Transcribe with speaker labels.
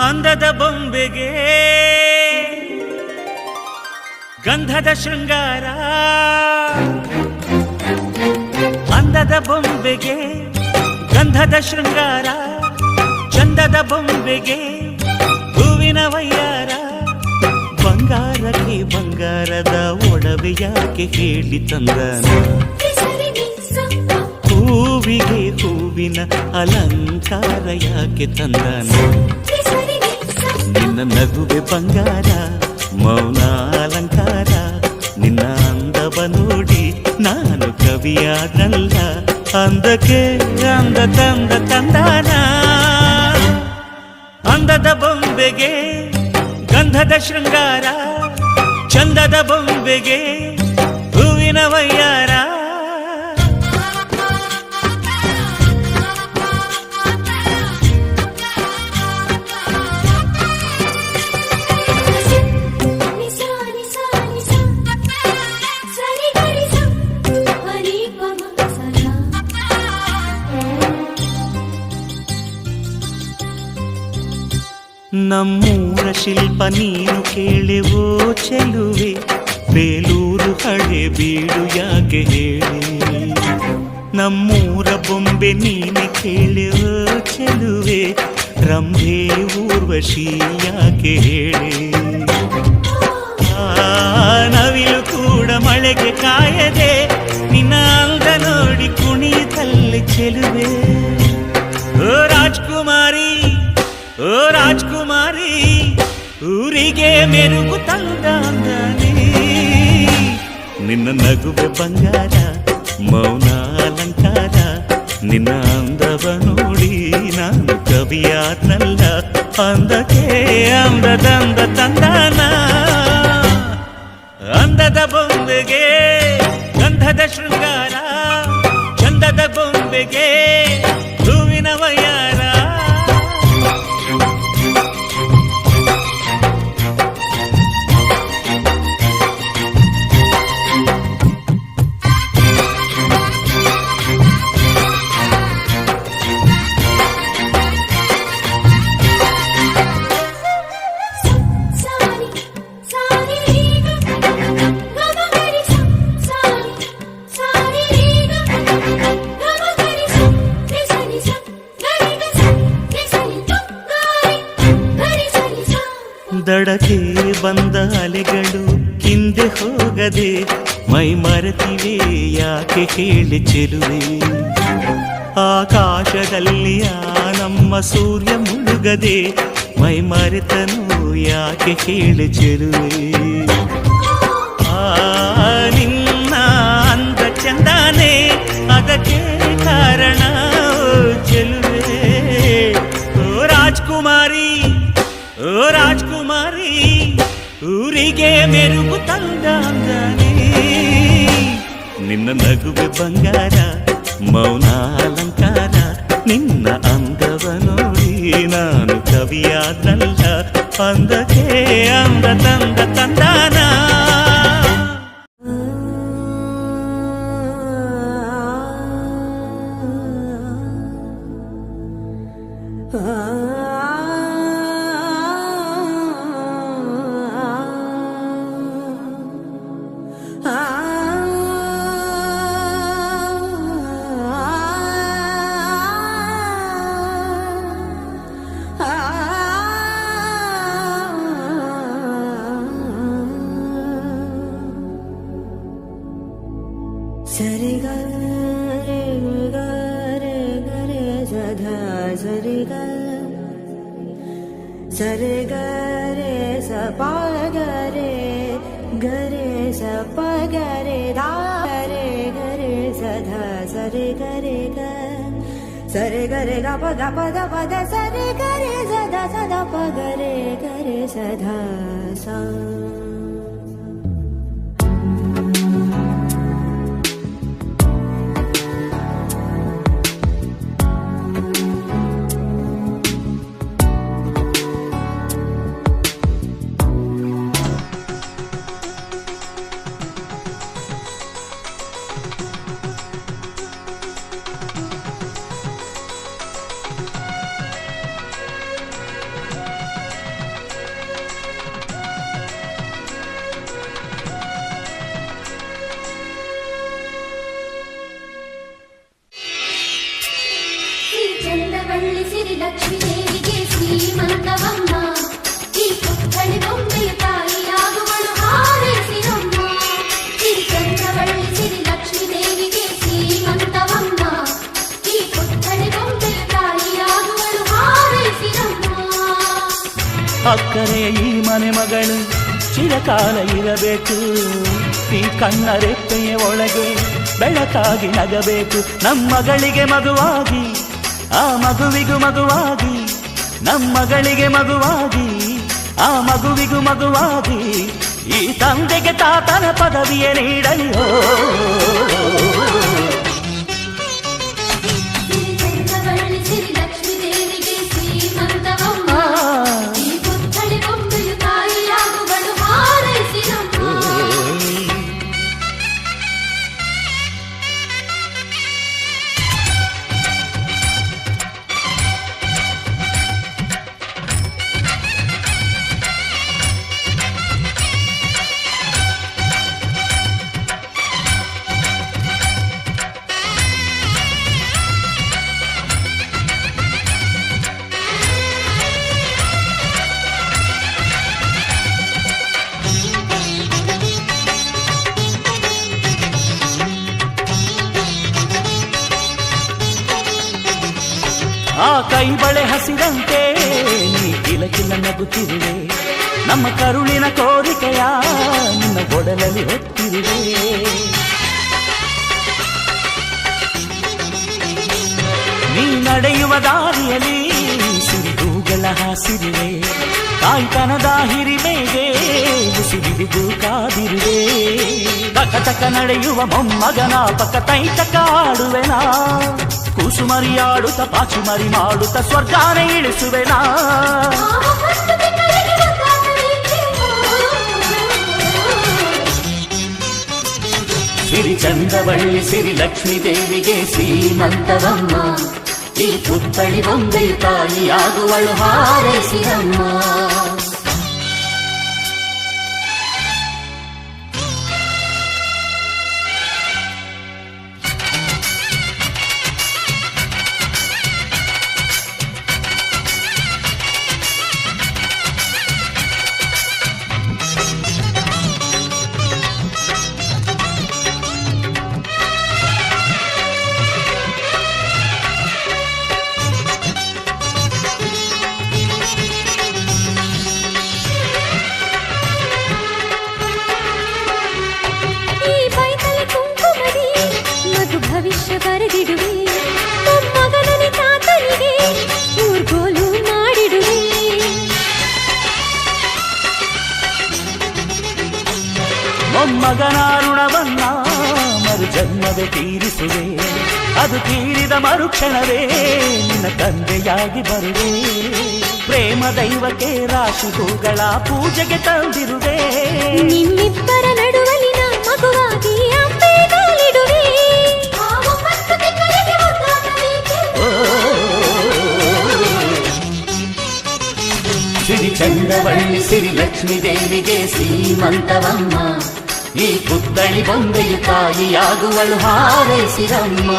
Speaker 1: ಅಂದದ ಬೊಂಬೆಗೆ ಗಂಧದ ಶೃಂಗಾರ, ಅಂದದ ಬೊಂಬೆಗೆ ಗಂಧದ ಶೃಂಗಾರ, ಚಂದದ ಬೊಂಬೆಗೆ ಹೂವಿನ ವಯ್ಯಾರ. ಬಂಗಾರಕ್ಕೆ ಬಂಗಾರದ ಒಡವೆ ಯಾಕೆ ಹೇಳಿ ತಂದನ, ಹೂವಿಗೆ ಹೂವಿನ ಅಲಂಕಾರ ಯಾಕೆ ತಂದನ. ನಿನ್ನ ನಗುವೆ ಬಂಗಾರ, ಮೌನ ಅಲಂಕಾರ, ನಿನ್ನ ಅಂದವ ನೋಡಿ ನಾನು ಕವಿಯಾದಲ್ಲ. ಅಂದಕ್ಕೆ ಅಂದ ತಂದ ತಂದಾನ, ಅಂದದ ಬೊಂಬೆಗೆ ಗಂಧದ ಶೃಂಗಾರ, ಚಂದದ ಬೊಂಬೆಗೆ ಹೂವಿನ ವಯ್ಯಾರ. ನಮ್ಮೂರ ಶಿಲ್ಪ ನೀನು ಕೇಳೆವೋ ಚೆಲುವೆ, ಬೇಲೂರು ಹಳೆ ಬೀಡು ಯಾಕೆ ಹೇಳಿ. ನಮ್ಮೂರ ಬೊಂಬೆ ನೀನೆ ಕೇಳೆವೋ ಚೆಲುವೆ, ರಂಭೆ ಊರ್ವಶಿ ಯಾಕೆ ಹೇಳಿ. ನವಿಲು ಕೂಡ ಮಳೆಗೆ ಕಾಯದೆ ನಿನ್ನ ಅಂದ ನೋಡಿ ಕುಣಿತಲ್ಲಿ ಚೆಲುವೆ. ಓ ರಾಜ್ಕುಮಾರಿ, ಓ ರಾಜ್ಕುಮಾರಿ, ಊರಿಗೆ ಮೆರುಗು ತಂದಾನೆ. ನಿನ್ನ ನಗುವೆ ಬಂಗಾರ, ಮೌನ ಅಲಂಕಾರ, ನಿನ್ನ ಅಂದವ ನೋಡಿ ನಾನು ಕವಿಯಾದ್ನಲ್ಲ. ಅಂದಕ್ಕೆ ಅಂದದಂದ ತಂದಾನ, ಅಂದದ ಬೊಂಬೆಗೆ ಗಂಧದ ಶೃಂಗಾರ, ಚಂದದ ಬೊಂಬೆಗೆ ಹೂವಿನ ವಯ್ಯಾರ. ದಡಕ್ಕೆ ಬಂದ ಅಲೆಗಳು ಹಿಂದೆ ಹೋಗದೆ ಮೈ ಮರೆತಿವೆ ಯಾಕೆ ಹೇಳಿ ಚೆಲುವೆ. ಆಕಾಶದಲ್ಲಿ ಆ ನಮ್ಮ ಸೂರ್ಯ ಮುಳುಗದೆ ಮೈ ಮರೆತನು ಯಾಕೆ ಹೇಳಿ ಚೆಲುವೆ. ನಿನ್ನ ಅಂದ ಚಂದಾನೆ ಅದಕ್ಕೆ ಕಾರಣ ಚೆಲುವೆ. ಓ ರಾಜ್ಕುಮಾರಿ, ಓ ರಾಜ್ಕುಮಾರಿ, ಊರಿಗೆ ಮೆರುಗು ತಂದಾನೆ. ನಿನ್ನ ನಗುವೆ ಬಂಗಾರ, ಮೌನ ಅಲಂಕಾರ, ನಿನ್ನ ಅಂದವ ನೋಡಿ ನಾನು ಕವಿಯಾದಲ್ಲ. ಅಂದಕ್ಕೆ ಅಂದ ತಂದ ತಂದಾನ.
Speaker 2: ಸರಿ ಗ ರೇ ಗ ರೇ ಗ ರೇ ಸ ಧ ಸರಿ ಗ ಸರಿ ಗ ರೇ ಸ ಪ ಗ ರೇ ಸ ಪ ಗರೆ ದ ಗರೆ ಗರೆ ಸದಾ ಸರಿ ಗರೆ ಗ ಸರಿ ಗರೆ ಗ ಪದ ಪದ ಪದ ಸರಿ ಗರೆ ಸದಾ ಸದಾ ಪ ಗರೆ ಗರೆ ಸದಾ ಸಾ
Speaker 3: ಚಂದವಳ್ಳಿ ಸಿರಿ ಲಕ್ಷ್ಮೀ ದೇವಿಗೆ ಶ್ರೀಮಂತವಮ್ಮ ಈ ಪುತ್ಥಳಿ ಬೊಮ್ಮೆಯ ತಾಯಿಯಾಗುವಳು ಹಾರೈಸಿರಮ್ಮ ಸಿರಿ ಚಂದವಳ್ಳಿ ಸಿರಿ ಲಕ್ಷ್ಮೀ ದೇವಿಗೆ ಶ್ರೀಮಂತವಮ್ಮ ಈ ಪುತ್ಥಳಿ ಬೊಮ್ಮೆಯ ತಾಯಿಯಾಗುವಳು ಹಾರೈಸಿರಮ್ಮ.
Speaker 1: ಅಕ್ಕರೆ ಈ ಮನೆ ಮಗಳು ಚಿರಕಾಲ ಇರಬೇಕು, ಈ ಕಣ್ಣ ರೆಪ್ಪೆಯ ಒಳಗೆ ಬೆಳಕಾಗಿ ನಗಬೇಕು. ನಮ್ಮಗಳಿಗೆ ಮಗುವಾಗಿ ಆ ಮಗುವಿಗೂ ಮಗುವಾಗಿ, ನಮ್ಮಗಳಿಗೆ ಮಗುವಾಗಿ ಆ ಮಗುವಿಗೂ ಮಗುವಾಗಿ, ಈ ತಂದೆಗೆ ತಾತನ ಪದವಿಯ ನೀಡಲಿ. ಆ ಕೈ ಬಳೆ ಹಸಿದಂತೆ ನೀ ಕಿಲಕಿಲ ನಗುತ್ತಿರುವೆ, ನಮ್ಮ ಕರುಳಿನ ಕೋರಿಕೆಯ ನಿನ್ನ ಗೊಡಲಲ್ಲಿ ಹೊತ್ತಿರುವೆ. ನೀ ನಡೆಯುವ ದಾರಿಯಲ್ಲಿ ಸಿರಿಗೂಗಳ ಹಾಸಿರುವೆ, ತಾಯ್ತನದ ಹಿರಿಮೆಗೆ ಉಸಿರಿದು ಕಾದಿರುವೆ. ತಕ ತಕ ನಡೆಯುವ ಮೊಮ್ಮಗನ ಪಕ್ಕ ತೈತಕ ಆಡುವೆನಾ, ಕೂಸುಮರಿಯಾಡುತ್ತ ಪಾಚುಮರಿ ಮಾಡುತ್ತ ಸ್ವರ್ಗಾನೆ ಇಳಿಸುವೆನಾ. ಸಿರಿ ಚಂದವಳ್ಳಿ ಸಿರಿ ಲಕ್ಷ್ಮೀ ದೇವಿಗೆ ಶ್ರೀಮಂತವಮ್ಮ, ಈ ಪುತ್ಥಳಿ ಬೊಂಬೆಯು ತಾಯಿಯಾಗುವಳು ಹಾರೈಸಿರಮ್ಮ.
Speaker 3: ಭವಿಷ್ಯ ಬರೆದಿಡುವೆ, ಮೊಮ್ಮಗನನೆ ತಾತನಿಗೆ ಊರ್ಗೋಲು ಮಾಡಿಡುವೆ.
Speaker 1: ಮೊಮ್ಮಗನ ಋಣವನ್ನ ಮರು ಜನ್ಮವೇ ತೀರಿಸುವೆ, ಅದು ತೀರಿದ ಮರುಕ್ಷಣವೇ ನಿನ್ನ ತಂದೆಯಾಗಿ ಬರುವೆ. ಪ್ರೇಮ ದೈವಕ್ಕೆ ರಾಶಿ ಹೂಗಳ ಪೂಜೆಗೆ ತಂದಿರುವೆ,
Speaker 3: ನಿಮ್ಮಿಬ್ಬರ ನಡುವಲಿನ ಮಗುವಾಗಿ ಅಂಬೆ ಕಾಲಿಡುವೆ.
Speaker 1: ಸಿರಿ ಚಂದವಳ್ಳಿ ಸಿರಿ ಲಕ್ಷ್ಮೀ ದೇವಿಗೆ ಶ್ರೀಮಂತವಮ್ಮ, ಈ ಪುತ್ಥಳಿ ಬೊಂಬೆಯು ತಾಯಿಯಾಗುವಳು ಹಾರೈಸಿರಮ್ಮ.